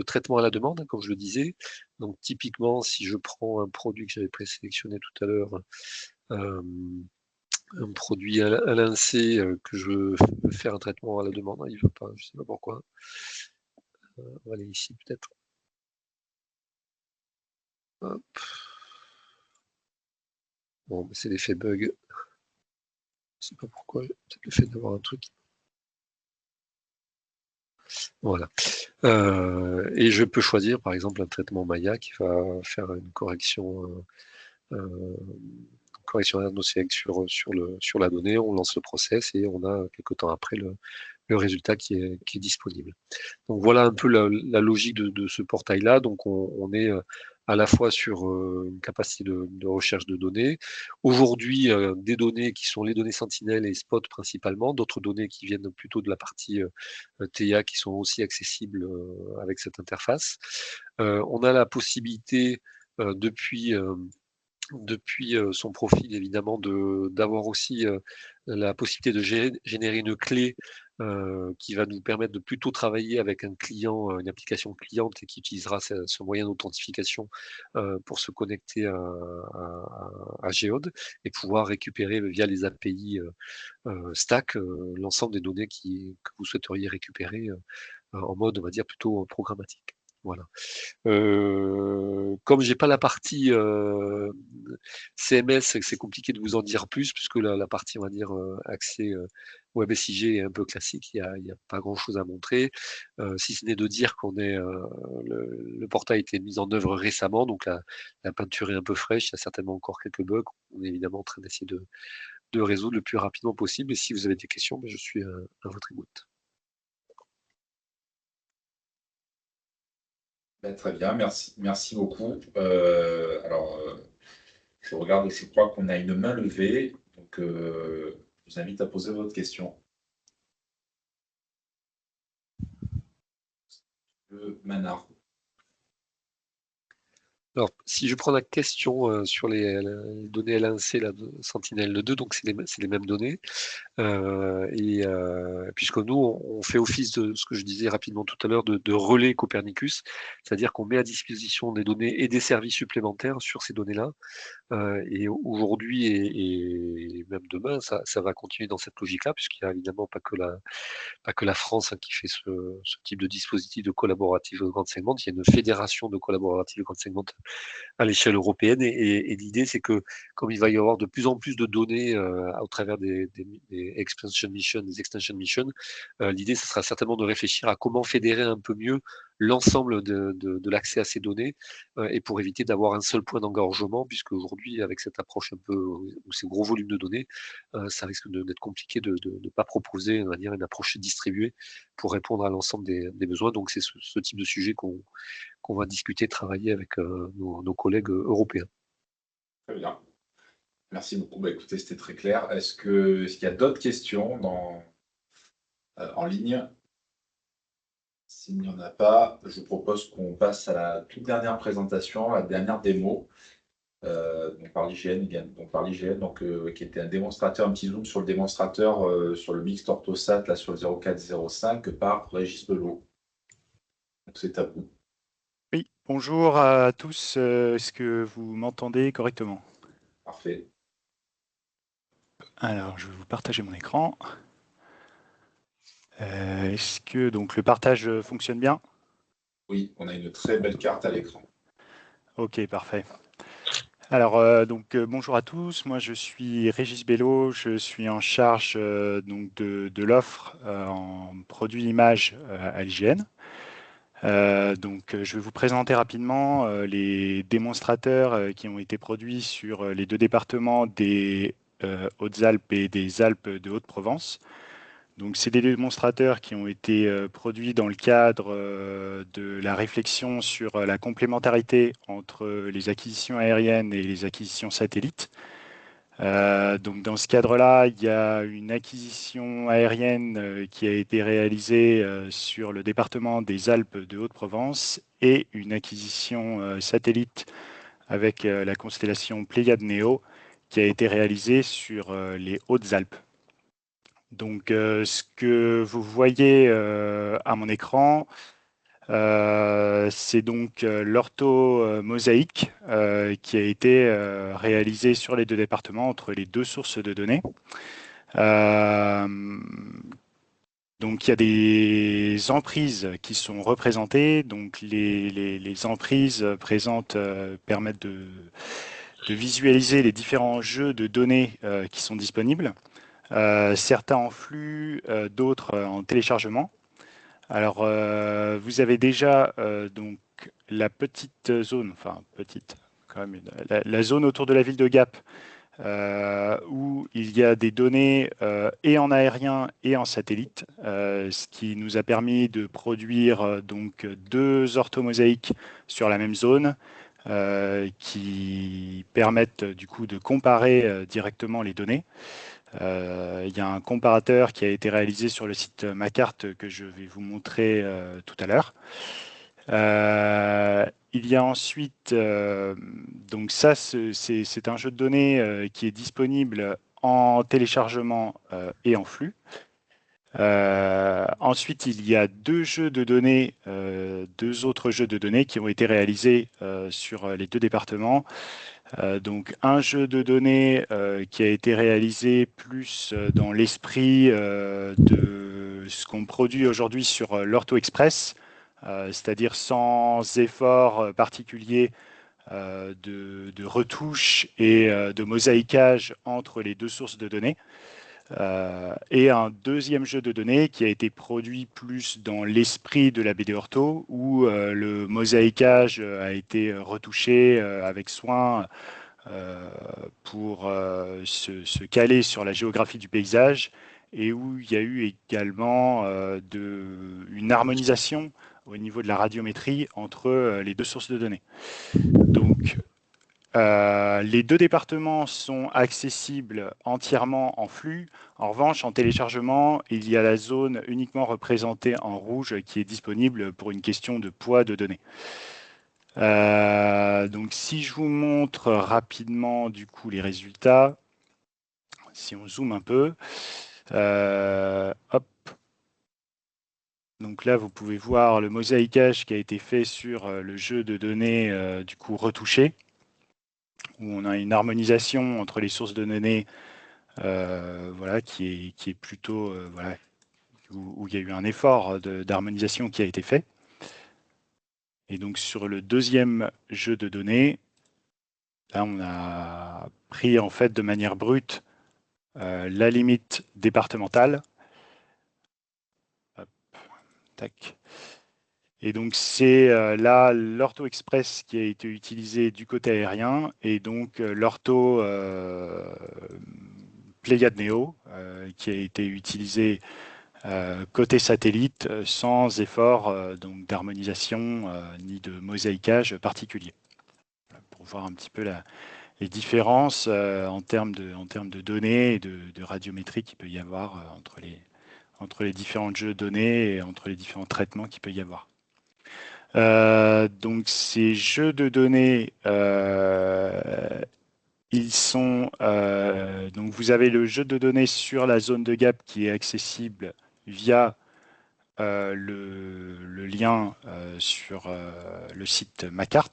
S6: traitement à la demande, comme je le disais. Donc typiquement, si je prends un produit que j'avais présélectionné tout à l'heure, un produit à l'INSEE que je veux faire un traitement à la demande, il ne veut pas, je ne sais pas pourquoi. On va aller ici peut-être. Hop. Bon, c'est l'effet bug. Je ne sais pas pourquoi, peut-être le fait d'avoir un truc. Voilà. Et je peux choisir par exemple un traitement Maya qui va faire une correction diagnostique sur la donnée, on lance le process et on a quelque temps après le résultat qui est disponible. Donc voilà un peu la logique de ce portail-là. Donc on est à la fois sur une capacité de recherche de données. Aujourd'hui, des données qui sont les données Sentinel et Spot principalement, d'autres données qui viennent plutôt de la partie TIA qui sont aussi accessibles avec cette interface. On a la possibilité depuis son profil, évidemment, d'avoir aussi la possibilité de générer une clé qui va nous permettre de plutôt travailler avec un client, une application cliente et qui utilisera ce moyen d'authentification pour se connecter à Geode et pouvoir récupérer via les API Stack l'ensemble des données que vous souhaiteriez récupérer en mode, on va dire, plutôt programmatique. Voilà. Comme j'ai pas la partie CMS, c'est compliqué de vous en dire plus, puisque la partie, on va dire, accès WebSIG est un peu classique, il y a pas grand-chose à montrer, si ce n'est de dire qu'on est le portail a été mis en œuvre récemment, donc la peinture est un peu fraîche, il y a certainement encore quelques bugs. On est évidemment en train d'essayer de résoudre le plus rapidement possible, et si vous avez des questions, je suis à votre écoute.
S3: Très bien, merci beaucoup. Alors, je regarde, je crois qu'on a une main levée, donc je vous invite à poser votre question. Manard.
S6: Alors, si je prends la question sur les données L1C, Sentinel-2, donc c'est les mêmes données. Puisque nous, on fait office de ce que je disais rapidement tout à l'heure, de relais Copernicus, c'est-à-dire qu'on met à disposition des données et des services supplémentaires sur ces données-là. Et aujourd'hui et même demain, ça va continuer dans cette logique-là, puisqu'il n'y a évidemment pas que la France qui fait ce type de dispositif de collaborative de grande segmente. Il y a une fédération de collaborative de grande segmente à l'échelle européenne. Et l'idée, c'est que comme il va y avoir de plus en plus de données au travers des expansion missions, des extension missions, l'idée, ce sera certainement de réfléchir à comment fédérer un peu mieux l'ensemble de l'accès à ces données et pour éviter d'avoir un seul point d'engorgement, puisque aujourd'hui, avec cette approche un peu ou ces gros volumes de données, ça risque d'être compliqué de ne pas proposer, on va dire, une approche distribuée pour répondre à l'ensemble des besoins. Donc c'est ce type de sujet qu'on va discuter, travailler avec nos collègues européens.
S3: Très bien. Merci beaucoup. Écoutez, c'était très clair. Est-ce qu'il y a d'autres questions en ligne? S'il n'y en a pas, je vous propose qu'on passe à la toute dernière présentation, la dernière démo. donc par l'IGN, qui était un démonstrateur, un petit zoom sur le démonstrateur sur le mixte Orthosat, là sur le 0405, par Régis Belot. Donc c'est à vous.
S7: Oui, bonjour à tous. Est-ce que vous m'entendez correctement?
S3: Parfait.
S7: Alors, je vais vous partager mon écran. Est-ce que donc le partage fonctionne bien?
S3: Oui, on a une très belle carte à l'écran.
S7: Ok, parfait. Alors, bonjour à tous. Moi, je suis Régis Bello. Je suis en charge donc de l'offre en produits images à l'IGN. Je vais vous présenter rapidement les démonstrateurs qui ont été produits sur les deux départements des Hautes-Alpes et des Alpes de Haute-Provence. Donc, c'est des démonstrateurs qui ont été produits dans le cadre de la réflexion sur la complémentarité entre les acquisitions aériennes et les acquisitions satellites. Donc, dans ce cadre-là, il y a une acquisition aérienne qui a été réalisée sur le département des Alpes de Haute-Provence et une acquisition satellite avec la constellation Pléiade Néo qui a été réalisée sur les Hautes-Alpes. Donc, ce que vous voyez à mon écran, c'est donc l'orthomosaïque qui a été réalisée sur les deux départements entre les deux sources de données. Donc, il y a des emprises qui sont représentées. Donc, les emprises présentes permettent de visualiser les différents jeux de données qui sont disponibles. Certains en flux, d'autres en téléchargement. Alors, vous avez déjà donc la petite zone, enfin petite, quand même, la zone autour de la ville de Gap, où il y a des données et en aérien et en satellite, ce qui nous a permis de produire donc deux orthomosaïques sur la même zone, qui permettent du coup de comparer directement les données. Il y a un comparateur qui a été réalisé sur le site Macarte que je vais vous montrer tout à l'heure. Il y a ensuite, donc ça c'est un jeu de données qui est disponible en téléchargement et en flux. Ensuite, il y a deux jeux de données, deux autres jeux de données qui ont été réalisés sur les deux départements. Donc un jeu de données qui a été réalisé plus dans l'esprit de ce qu'on produit aujourd'hui sur l'Ortho Express, c'est-à-dire sans effort particulier de retouche et de mosaïquage entre les deux sources de données. Et un deuxième jeu de données qui a été produit plus dans l'esprit de la BD Ortho, où le mosaïquage a été retouché avec soin pour se caler sur la géographie du paysage, et où il y a eu également une harmonisation au niveau de la radiométrie entre les deux sources de données. Donc, les deux départements sont accessibles entièrement en flux. En revanche, en téléchargement, il y a la zone uniquement représentée en rouge qui est disponible pour une question de poids de données. Donc, si je vous montre rapidement du coup les résultats, si on zoome un peu, hop. Donc là, vous pouvez voir le mosaïquage qui a été fait sur le jeu de données du coup retouché, où on a une harmonisation entre les sources de données, voilà, qui est plutôt, voilà, où il y a eu un effort d'harmonisation qui a été fait. Et donc sur le deuxième jeu de données, là on a pris en fait de manière brute la limite départementale. Hop, tac. Et donc c'est là l'Ortho Express qui a été utilisé du côté aérien, et donc l'Ortho Pléiade Néo qui a été utilisé côté satellite sans effort donc d'harmonisation ni de mosaïquage particulier. Voilà, pour voir un petit peu les différences en termes de données et de radiométrie qu'il peut y avoir entre les différents jeux de données et entre les différents traitements qu'il peut y avoir. Donc ces jeux de données ils sont donc vous avez le jeu de données sur la zone de gap qui est accessible via le lien sur le site MaCart,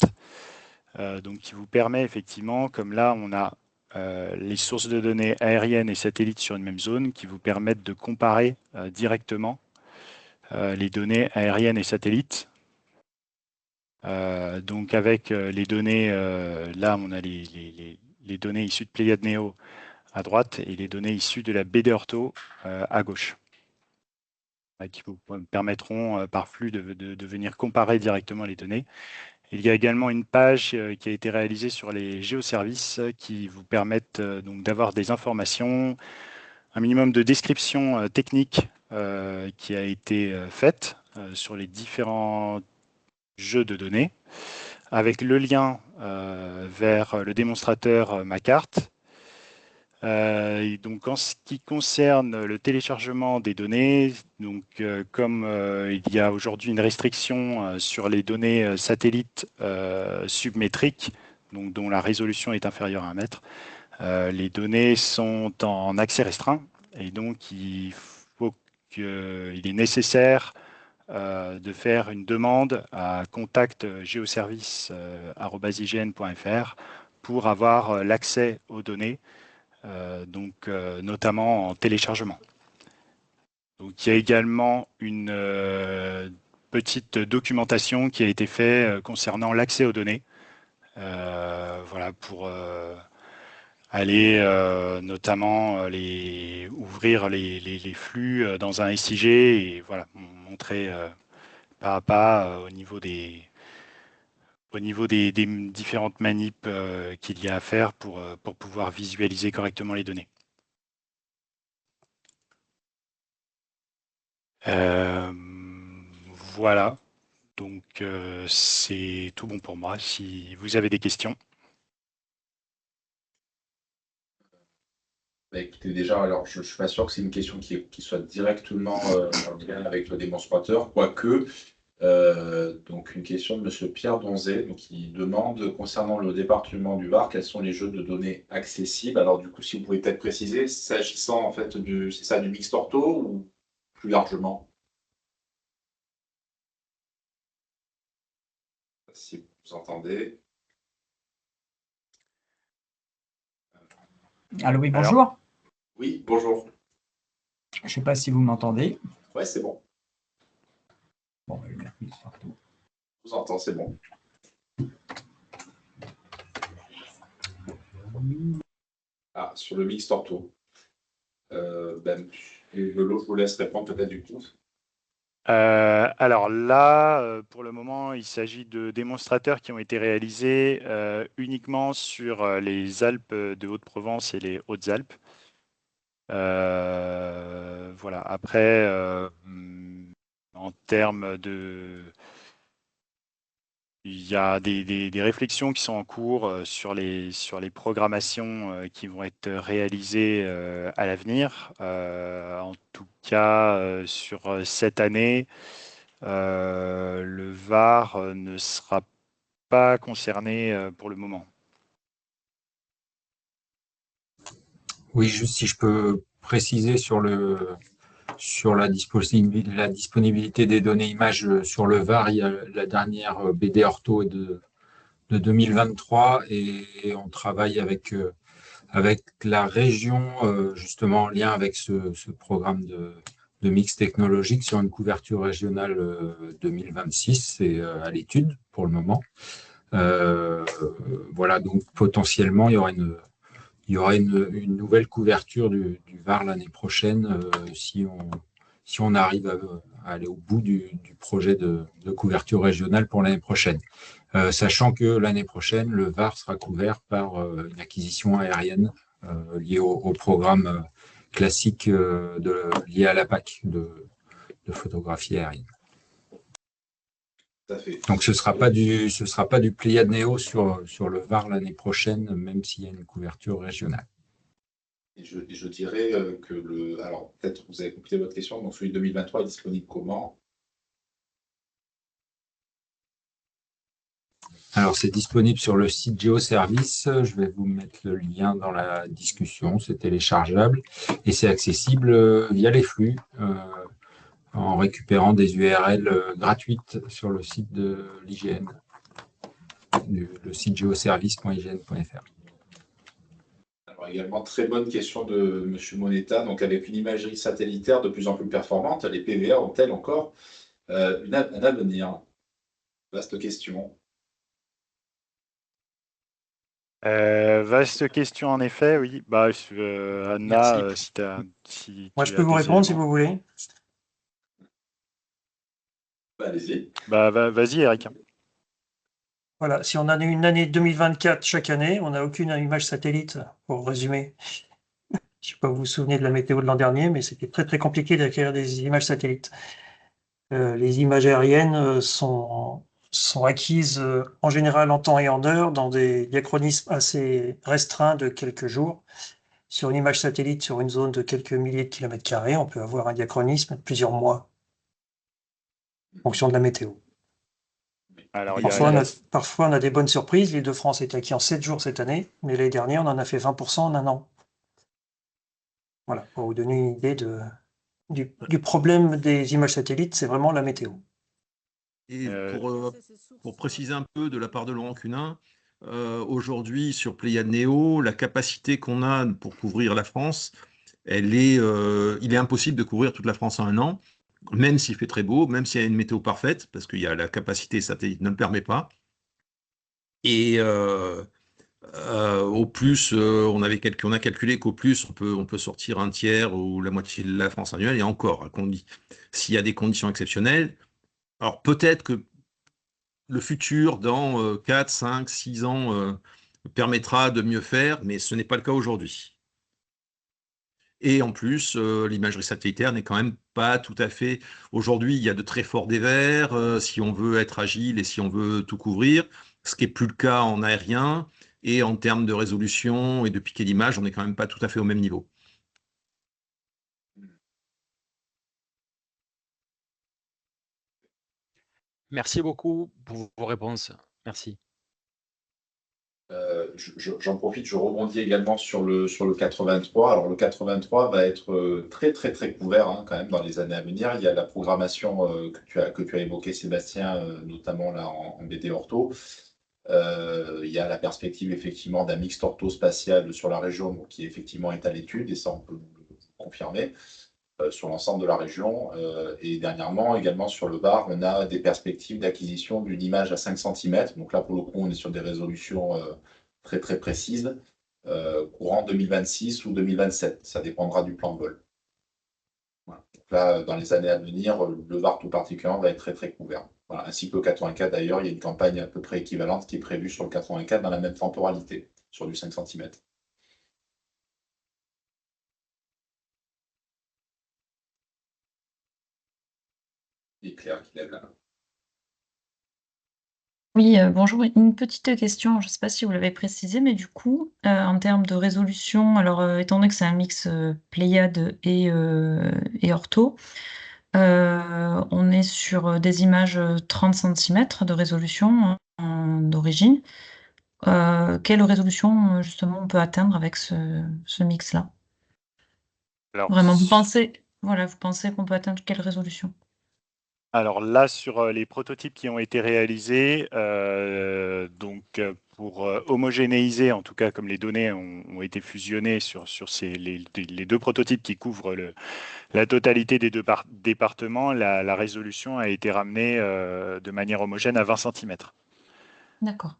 S7: donc qui vous permet effectivement, comme là on a les sources de données aériennes et satellites sur une même zone, qui vous permettent de comparer directement les données aériennes et satellites. Donc avec les données, là on a les données issues de Pléiades Néo à droite et les données issues de la BD Ortho à gauche, qui vous permettront par flux de venir comparer directement les données. Il y a également une page qui a été réalisée sur les géoservices qui vous permettent donc d'avoir des informations, un minimum de description technique qui a été faite sur les différents jeux de données, avec le lien vers le démonstrateur MaCart. Donc en ce qui concerne le téléchargement des données, donc comme il y a aujourd'hui une restriction sur les données satellites submétriques, donc dont la résolution est inférieure à 1 mètre, les données sont en accès restreint et donc il est nécessaire de faire une demande à contact@geoservice.ign.fr pour avoir l'accès aux données, notamment en téléchargement. Donc, il y a également une petite documentation qui a été faite concernant l'accès aux données, voilà, pour aller notamment ouvrir les flux dans un SIG et voilà, montrer pas à pas au niveau des différentes manips qu'il y a à faire pour pouvoir visualiser correctement les données. Voilà, donc c'est tout bon pour moi. Si vous avez des questions.
S3: Bah, écoutez, déjà, alors je ne suis pas sûr que c'est une question qui soit directement en lien avec le démonstrateur, quoique. Donc une question de Monsieur Pierre Donzé, donc qui demande concernant le département du Var, quels sont les jeux de données accessibles. Alors du coup, si vous pouvez peut-être préciser, s'agissant en fait du mixte ortho ou plus largement? Si vous entendez.
S8: Allô, oui, bonjour.
S3: Oui, bonjour.
S8: Je ne sais pas si vous m'entendez.
S3: Ouais, c'est bon.
S8: Bon, je vais mettre mixte ortho.
S3: Je vous entends, c'est bon. Ah, sur le mixte ortho. Je vous laisse répondre peut-être du coup.
S7: Alors là, pour le moment, il s'agit de démonstrateurs qui ont été réalisés uniquement sur les Alpes de Haute-Provence et les Hautes-Alpes. Voilà. Après, en termes de... Il y a des réflexions qui sont en cours sur les programmations qui vont être réalisées à l'avenir. En tout cas, sur cette année, le Var ne sera pas concerné pour le moment.
S1: Oui, juste si je peux préciser sur la disponibilité des données images sur le VAR, il y a la dernière BD Ortho de 2023 et on travaille avec la région, justement en lien avec ce programme de mix technologique sur une couverture régionale 2026. C'est à l'étude pour le moment. Voilà, donc potentiellement, il y aura une nouvelle couverture du VAR l'année prochaine si on arrive à aller au bout du projet de couverture régionale pour l'année prochaine. Sachant que l'année prochaine, le VAR sera couvert par une acquisition aérienne liée au programme classique lié à la PAC de photographie aérienne.
S3: Tout à fait.
S1: Donc ce sera pas du Pléiades Néo sur le VAR l'année prochaine, même s'il y a une couverture régionale.
S3: Et je dirais que alors peut-être vous avez complété votre question, donc celui de 2023 est disponible comment?
S1: Alors, c'est disponible sur le site GeoService. Je vais vous mettre le lien dans la discussion. C'est téléchargeable et c'est accessible via les flux en récupérant des URL gratuites sur le site de l'IGN, le site geoservice.ign.fr.
S3: Alors également, très bonne question de M. Moneta. Donc, avec une imagerie satellitaire de plus en plus performante, les PVA ont-elles encore un avenir? Vaste question.
S7: Vaste question en effet, oui. Bah, Anna, si
S2: Moi,
S7: tu
S2: je
S7: as
S2: peux vous
S7: des
S2: répondre si
S7: éléments.
S2: vous voulez.
S3: Bah, allez-y.
S7: Bah, vas-y, Eric.
S2: Voilà, si on a une année 2024 chaque année, on n'a aucune image satellite, pour résumer. Je ne sais pas si vous vous souvenez de la météo de l'an dernier, mais c'était très très compliqué d'acquérir des images satellites. Les images aériennes sont acquises en général en temps et en heure dans des diachronismes assez restreints de quelques jours. Sur une image satellite sur une zone de quelques milliers de kilomètres carrés, on peut avoir un diachronisme de plusieurs mois en fonction de la météo.
S7: Alors,
S2: Parfois, on a des bonnes surprises. L'île de France est acquis en 7 jours cette année, mais l'année dernière, on en a fait 20% en un an. Voilà, pour vous donner une idée du problème des images satellites, c'est vraiment la météo.
S9: Et pour préciser un peu de la part de Laurent Cunin, aujourd'hui sur Pléiade Néo, la capacité qu'on a pour couvrir la France, il est impossible de couvrir toute la France en un an, même s'il fait très beau, même s'il y a une météo parfaite, parce qu'il y a la capacité satellite ne le permet pas. Et au plus, on a calculé qu'au plus, on peut sortir un tiers ou la moitié de la France annuelle, et encore, s'il y a des conditions exceptionnelles. Alors peut-être que le futur, dans 4, 5, 6 ans, permettra de mieux faire, mais ce n'est pas le cas aujourd'hui. Et en plus, l'imagerie satellitaire n'est quand même pas tout à fait... Aujourd'hui, il y a de très forts dévers, si on veut être agile et si on veut tout couvrir, ce qui n'est plus le cas en aérien. Et en termes de résolution et de piqué d'image, on n'est quand même pas tout à fait au même niveau.
S10: Merci beaucoup pour vos réponses. Merci.
S3: J'en profite, je rebondis également sur le 83. Alors le 83 va être très très très couvert quand même dans les années à venir. Il y a la programmation que tu as évoquée, Sébastien, notamment là en BD Ortho. Il y a la perspective effectivement d'un mix ortho-spatial sur la région qui effectivement est à l'étude et ça on peut le confirmer sur l'ensemble de la région. Et dernièrement, également sur le Var, on a des perspectives d'acquisition d'une image à 5 cm. Donc là, pour le coup, on est sur des résolutions très très précises, courant 2026 ou 2027. Ça dépendra du plan de vol. Voilà. Donc là, dans les années à venir, le Var tout particulièrement va être très très couvert. Voilà. Ainsi que le 84 d'ailleurs, il y a une campagne à peu près équivalente qui est prévue sur le 84 dans la même temporalité, sur du 5 cm. Et Claire qui lève la main.
S11: Oui, bonjour. Une petite question, je ne sais pas si vous l'avez précisé, mais du coup, en termes de résolution, alors étant donné que c'est un mix Pléiade et ortho, on est sur des images 30 cm de résolution d'origine. Quelle résolution justement on peut atteindre avec ce mix-là?
S7: Alors,
S11: Vraiment, vous pensez qu'on peut atteindre quelle résolution?
S7: Alors là, sur les prototypes qui ont été réalisés, pour homogénéiser, en tout cas comme les données ont été fusionnées sur les deux prototypes qui couvrent la totalité des deux départements, la résolution a été ramenée de manière homogène à 20 cm.
S11: D'accord.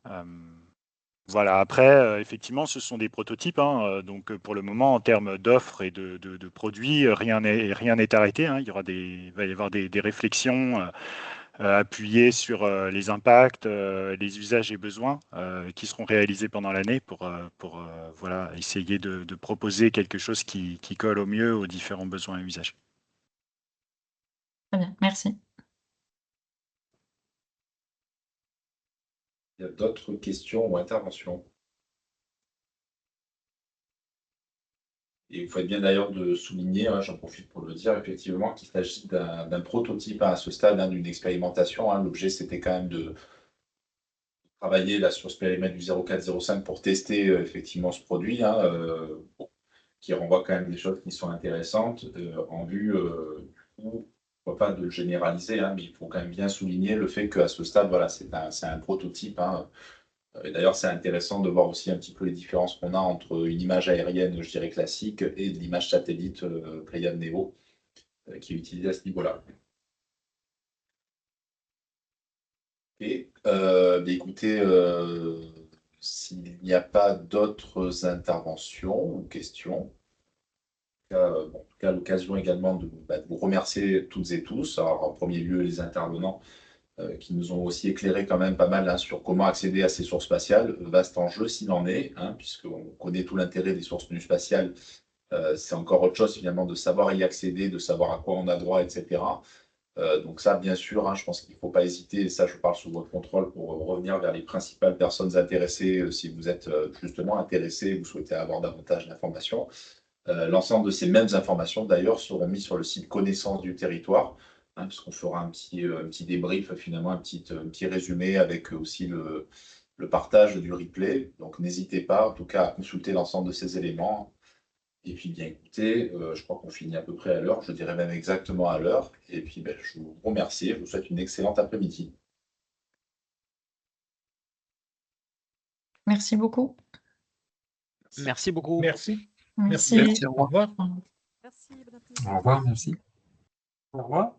S7: Voilà, après, effectivement, ce sont des prototypes. Donc, pour le moment, en termes d'offres et de produits, rien n'est arrêté. Il va y avoir des réflexions appuyées sur les impacts, les usages et besoins qui seront réalisés pendant l'année pour voilà, essayer de proposer quelque chose qui colle au mieux aux différents besoins et usages.
S11: Très bien, merci.
S3: Il y a d'autres questions ou interventions? Et vous faites bien d'ailleurs de souligner, j'en profite pour le dire, effectivement, qu'il s'agit d'un prototype à ce stade, d'une expérimentation. L'objet, c'était quand même de travaillé là sur ce périmètre du 0,4-0,5 pour tester effectivement ce produit, hein, qui renvoie quand même des choses qui sont intéressantes en vue du coup, pas de le généraliser, hein, mais il faut quand même bien souligner le fait qu'à ce stade, voilà, c'est un prototype. Hein. Et d'ailleurs, c'est intéressant de voir aussi un petit peu les différences qu'on a entre une image aérienne, je dirais classique, et de l'image satellite Pléiades Neo, qui est utilisée à ce niveau-là. Et écoutez, s'il n'y a pas d'autres interventions ou questions, en tout cas, l'occasion également de vous remercier toutes et tous. Alors, en premier lieu, les intervenants qui nous ont aussi éclairé quand même pas mal hein, sur comment accéder à ces sources spatiales. Vaste enjeu s'il en est, hein, puisqu'on connaît tout l'intérêt des sources venues spatiales. C'est encore autre chose finalement de savoir y accéder, de savoir à quoi on a droit, etc. Donc ça, bien sûr, hein, je pense qu'il ne faut pas hésiter, et ça, je parle sous votre contrôle pour revenir vers les principales personnes intéressées, si vous êtes justement intéressé, vous souhaitez avoir davantage d'informations. L'ensemble de ces mêmes informations, d'ailleurs, seront mises sur le site Connaissance du territoire, hein, puisqu'on fera un petit débrief, finalement, un petit résumé avec aussi le partage du replay. Donc, n'hésitez pas, en tout cas, à consulter l'ensemble de ces éléments. Et puis, bien écoutez, je crois qu'on finit à peu près à l'heure, je dirais même exactement à l'heure. Et puis, je vous remercie, je vous souhaite une excellente après-midi.
S11: Merci beaucoup.
S10: Merci beaucoup.
S5: Merci.
S11: Merci.
S6: Merci, au revoir.
S5: Au revoir.
S1: Au revoir, merci.
S2: Au revoir.